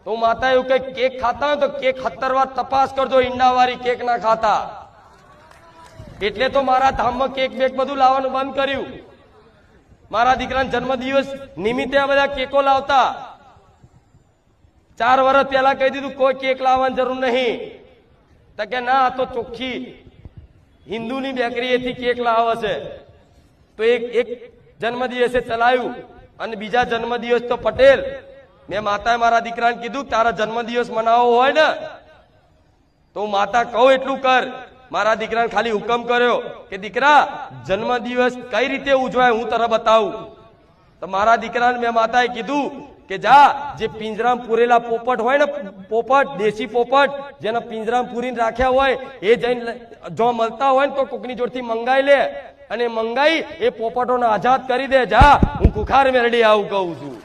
તો માતા એવું કે કેક ખાતા હોય તો કેક 17 વાર તપાસ કરજો, ઈંડાવાળી કેક ના ખાતા. એટલે તો મારા ધામમાં કેક બેક બધું લાવવાનું બંધ કર્યું. મારા દીકરાના જન્મદિવસ નિમિત્તે આ બધા કેકો લાવતા. 4 વર્ષ પહેલા કહી દીધું કોઈ કેક લાવવાની જરૂર નહીં. તો કે ના, આ તો ચોખ્ખી હિન્દુની બેકરીએથી કેક લાવે છે. તો એક જન્મદિવસે ચલાવ્યું અને બીજા જન્મદિવસ તો પટેલ. મેં માતાએ મારા દીકરાને કીધું તારા જન્મદિવસ મનાવવો હોય ને તો માતા કહું એટલું કર. મારા દીકરાને ખાલી હુકમ કર્યો કે દીકરા જન્મદિવસ કઈ રીતે ઉજવાય હું તને બતાવું. તો મારા દીકરાને મેં માતાએ કીધું કે જા, જે પિંજરામાં પૂરેલા પોપટ હોય ને, પોપટ દેશી પોપટ જેના પિંજરામાં પૂરીને રાખ્યા હોય એ જઈને જો મળતા હોય ને તો કોકની જોડથી મંગાઈ લે અને મંગાઈ એ પોપટોને આઝાદ કરી દે. જા, હું કુખાર મેરડી આવું કહું છું.